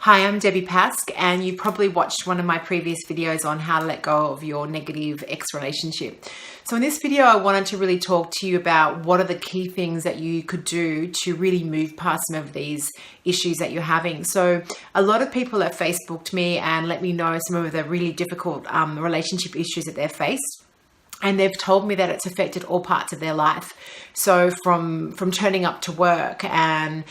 Hi, I'm Debbie Pask, and you probably watched one of my previous videos on how to let go of your negative ex relationship. So in this video, I wanted to really talk to you about what are the key things that you could do to really move past some of these issues that you're having. So a lot of people have Facebooked me and let me know some of the really difficult relationship issues that they've faced. And they've told me that it's affected all parts of their life. So from turning up to work and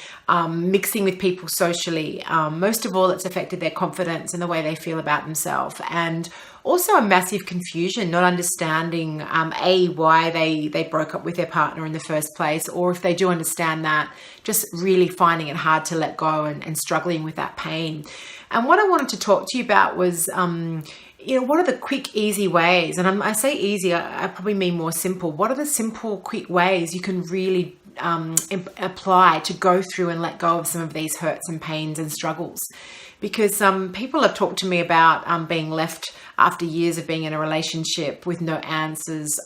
mixing with people socially, most of all, it's affected their confidence and the way they feel about themselves. And also a massive confusion, not understanding, why they broke up with their partner in the first place, or if they do understand that, just really finding it hard to let go and struggling with that pain. And what I wanted to talk to you about was, what are the quick, easy ways? And I say easy, I probably mean more simple. What are the simple, quick ways you can really apply to go through and let go of some of these hurts and pains and struggles? Because people have talked to me about being left after years of being in a relationship with no answers.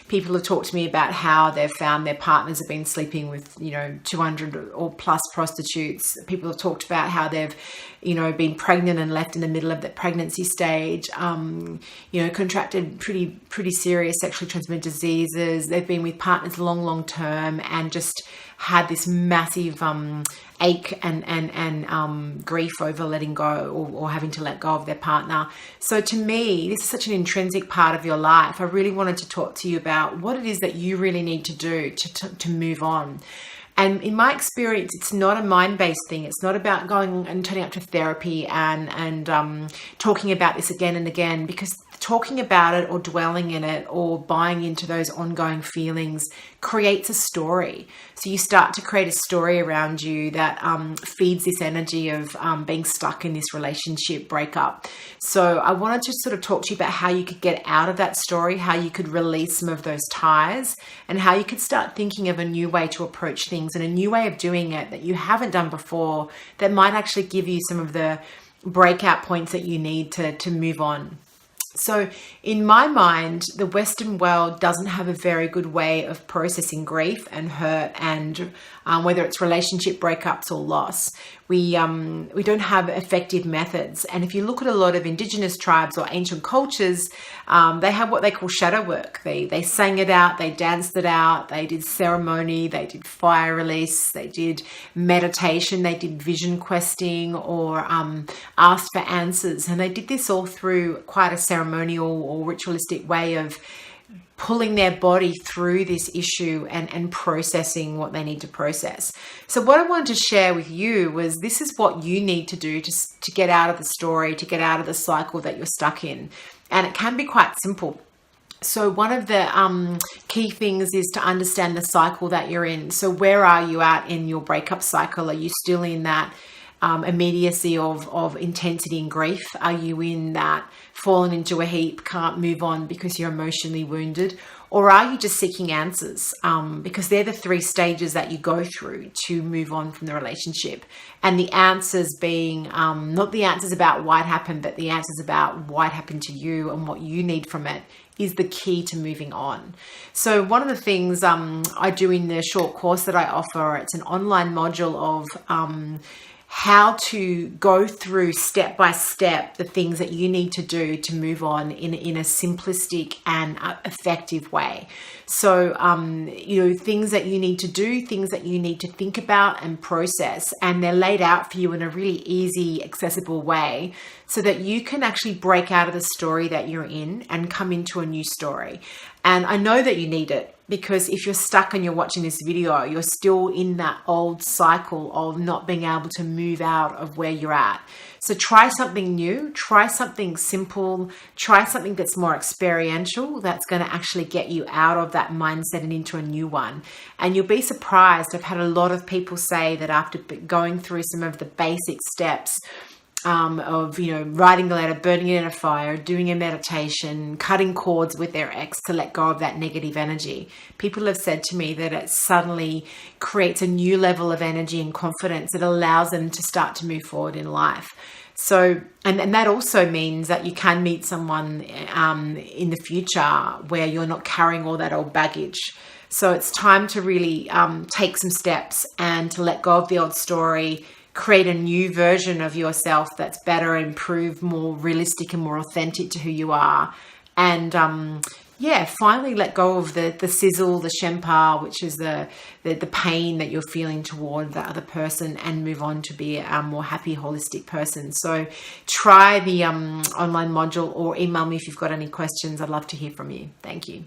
People have talked to me about how they've found their partners have been sleeping with, 200 or plus prostitutes. People have talked about how they've, been pregnant and left in the middle of the pregnancy stage, contracted pretty serious sexually transmitted diseases. They've been with partners long term and just had this massive ache and grief over letting go or having to let go of their partner. So to me, this is such an intrinsic part of your life. I really wanted to talk to you about what it is that you really need to do to move on. And in my experience, it's not a mind-based thing. It's not about going and turning up to therapy and talking about this again and again, because talking about it or dwelling in it or buying into those ongoing feelings creates a story. So you start to create a story around you that feeds this energy of being stuck in this relationship breakup. So I wanted to sort of talk to you about how you could get out of that story, how you could release some of those ties, and how you could start thinking of a new way to approach things and a new way of doing it that you haven't done before that might actually give you some of the breakout points that you need to move on. So in my mind, the Western world doesn't have a very good way of processing grief and hurt and whether it's relationship breakups or loss. We don't have effective methods. And if you look at a lot of indigenous tribes or ancient cultures, they have what they call shadow work. They sang it out, they danced it out, they did ceremony, they did fire release, they did meditation, they did vision questing or asked for answers. And they did this all through quite a ceremonial or ritualistic way of pulling their body through this issue and processing what they need to process. So what I wanted to share with you was this is what you need to do to get out of the story, to get out of the cycle that you're stuck in. And it can be quite simple. So one of the key things is to understand the cycle that you're in. So where are you at in your breakup cycle? Are you still in that immediacy of intensity and grief? Are you in that fallen into a heap, can't move on because you're emotionally wounded? Or are you just seeking answers? Because they're the three stages that you go through to move on from the relationship. And the answers being not the answers about why it happened, but the answers about why it happened to you and what you need from it is the key to moving on. So one of the things I do in the short course that I offer, it's an online module of how to go through step by step the things that you need to do to move on in a simplistic and effective way. So, things that you need to do, things that you need to think about and process, and they're laid out for you in a really easy, accessible way so that you can actually break out of the story that you're in and come into a new story. And I know that you need it, because if you're stuck and you're watching this video, you're still in that old cycle of not being able to move out of where you're at. So try something new, try something simple, try something that's more experiential, that's going to actually get you out of that mindset and into a new one. And you'll be surprised. I've had a lot of people say that after going through some of the basic steps of writing the letter, burning it in a fire, doing a meditation, cutting cords with their ex to let go of that negative energy. People have said to me that it suddenly creates a new level of energy and confidence that allows them to start to move forward in life. So, and that also means that you can meet someone in the future where you're not carrying all that old baggage. So it's time to really take some steps and to let go of the old story, create a new version of yourself that's better, improved, more realistic and more authentic to who you are. And yeah, finally let go of the sizzle, the shempa, which is the pain that you're feeling toward the other person, and move on to be a more happy, holistic person. So try the online module, or email me if you've got any questions. I'd love to hear from you. Thank you.